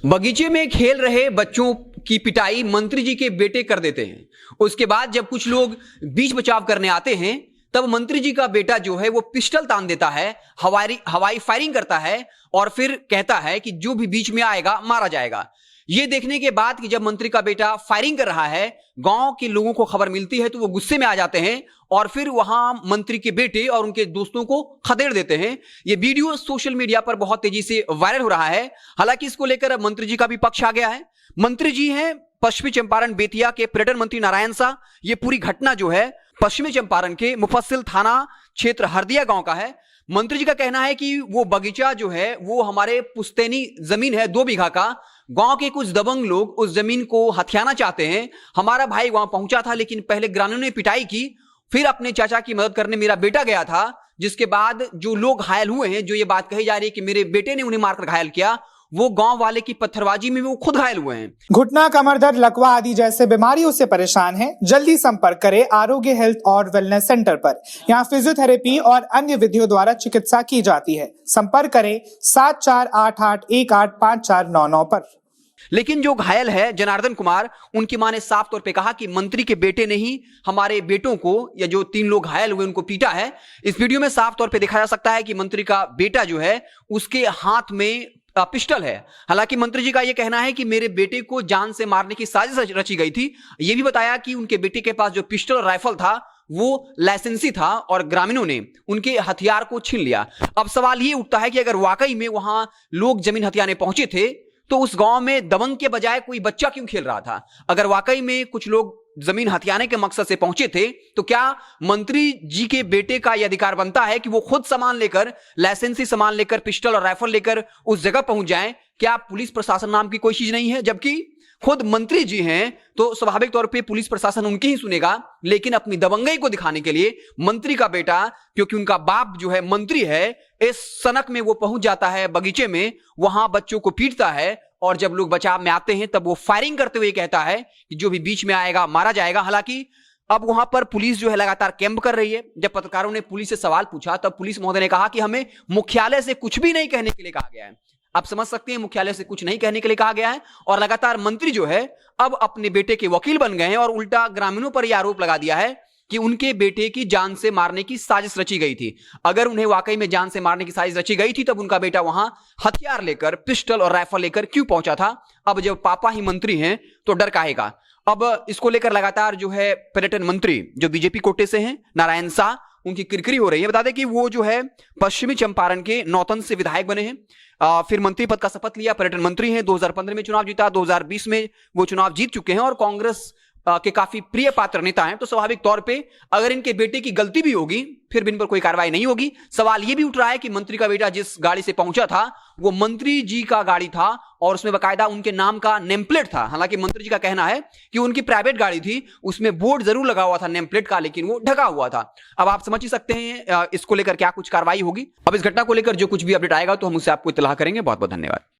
बगीचे में खेल रहे बच्चों की पिटाई मंत्री जी के बेटे कर देते हैं। उसके बाद जब कुछ लोग बीच बचाव करने आते हैं तब मंत्री जी का बेटा जो है वो पिस्टल तान देता है, हवाई फायरिंग करता है और फिर कहता है कि जो भी बीच में आएगा मारा जाएगा। यह देखने के बाद कि जब मंत्री का बेटा फायरिंग कर रहा है, गांव के लोगों को खबर मिलती है तो वो गुस्से में आ जाते हैं और फिर वहां मंत्री के बेटे और उनके दोस्तों को खदेड़ देते हैं। यह वीडियो सोशल मीडिया पर बहुत तेजी से वायरल हो रहा है। हालांकि इसको लेकर अब मंत्री जी का भी पक्ष आ गया है। मंत्री जी हैं पश्चिमी चंपारण बेतिया के पर्यटन मंत्री नारायण शाह। ये पूरी घटना जो है पश्चिमी चंपारण के मुफस्सिल थाना क्षेत्र हरदिया गांव का है। मंत्री जी का कहना है कि वो बगीचा जो है वो हमारे पुश्तैनी जमीन है 2 बीघा का। गांव के कुछ दबंग लोग उस जमीन को हथियाना चाहते हैं। हमारा भाई वहां पहुंचा था, लेकिन पहले ग्रामीणों ने पिटाई की, फिर अपने चाचा की मदद करने मेरा बेटा गया था, जिसके बाद जो लोग घायल हुए हैं, जो ये बात कही जा रही है कि मेरे बेटे ने उन्हें मारकर घायल किया, वो गांव वाले की पत्थरबाजी में वो खुद घायल हुए हैं। घुटना, कमर दर्द, लकवा आदि जैसे बीमारियों से परेशान हैं? जल्दी संपर्क करें आरोग्य हेल्थ और वेलनेस सेंटर पर। यहाँ फिजियोथेरेपी और अन्य विधियों द्वारा चिकित्सा की जाती है। संपर्क करें 7488185499 पर। लेकिन जो घायल है जनार्दन कुमार, उनकी मां ने साफ तौर पे कहा कि मंत्री के बेटे ने ही हमारे बेटों को, या जो 3 लोग घायल हुए उनको पीटा है। इस वीडियो में साफ तौर पे देखा जा सकता है कि मंत्री का बेटा जो है उसके हाथ में पिस्टल है। हालांकि मंत्री जी का यह कहना है कि मेरे बेटे को जान से मारने की साजिश रची गई थी। यह भी बताया कि उनके बेटे के पास जो पिस्टल और राइफल था वो लाइसेंसी था और ग्रामीणों ने उनके हथियार को छीन लिया। अब सवाल ये उठता है कि अगर वाकई में वहां लोग जमीन हथियाने पहुंचे थे तो उस गांव में दबंग के बजाय कोई बच्चा क्यों खेल रहा था? अगर वाकई में कुछ लोग जमीन हथियाने के मकसद से पहुंचे थे तो क्या मंत्री जी के बेटे का यह अधिकार बनता है कि वो खुद सामान लेकर, लाइसेंसी सामान लेकर, पिस्टल और राइफल लेकर उस जगह पहुंच जाएं? क्या पुलिस प्रशासन नाम की कोई चीज नहीं है? जबकि खुद मंत्री जी हैं तो स्वाभाविक तौर पे पुलिस प्रशासन उनकी ही सुनेगा, लेकिन अपनी दबंगई को दिखाने के लिए मंत्री का बेटा, क्योंकि उनका बाप जो है मंत्री है, इस सनक में वो पहुंच जाता है बगीचे में, वहां बच्चों को पीटता है और जब लोग बचाव में आते हैं तब वो फायरिंग करते हुए कहता है कि जो भी बीच में आएगा मारा जाएगा। हालांकि अब वहां पर पुलिस जो है लगातार कैंप कर रही है। जब पत्रकारों ने पुलिस से सवाल पूछा तब पुलिस महोदय ने कहा कि हमें मुख्यालय से कुछ भी नहीं कहने के लिए कहा गया है। आप समझ सकते हैं, मुख्यालय से कुछ नहीं कहने के लिए कहा गया है और लगातार मंत्री जो है अब अपने बेटे के वकील बन गए हैं और उल्टा ग्रामीणों पर यह आरोप लगा दिया है कि उनके बेटे की जान से मारने की साजिश रची गई थी। अगर उन्हें वाकई में जान से मारने की साजिश रची गई थी तब उनका बेटा वहां हथियार लेकर, पिस्टल और राइफल लेकर क्यों पहुंचा था? अब जब पापा ही मंत्री हैं तो डर काहेगा? अब इसको लेकर लगातार जो है पर्यटन मंत्री जो बीजेपी कोटे से हैं, नारायण शाह, उनकी किरकिरी हो रही है। बता दें कि वो जो है पश्चिमी चंपारण के नौतन से विधायक बने हैं, फिर मंत्री पद का शपथ लिया, पर्यटन मंत्री हैं, 2015 में चुनाव जीता, 2020 में वो चुनाव जीत चुके हैं और कांग्रेस के काफी प्रिय पात्र नेता हैं। तो स्वाभाविक तौर पे अगर इनके बेटे की गलती भी होगी फिर भी इन पर कोई कार्रवाई नहीं होगी। सवाल यह भी उठ रहा है कि मंत्री का बेटा जिस गाड़ी से पहुंचा था वो मंत्री जी का गाड़ी था और उसमें बकायदा उनके नाम का नेम प्लेट था। हालांकि मंत्री जी का कहना है कि उनकी प्राइवेट गाड़ी थी, उसमें बोर्ड जरूर लगा हुआ था नेम प्लेट का, लेकिन वो ढका हुआ था। अब आप समझ ही सकते हैं इसको लेकर क्या कुछ कार्रवाई होगी। अब इस घटना को लेकर जो कुछ भी अपडेट आएगा तो हम उससे आपको इत्तला करेंगे। बहुत बहुत धन्यवाद।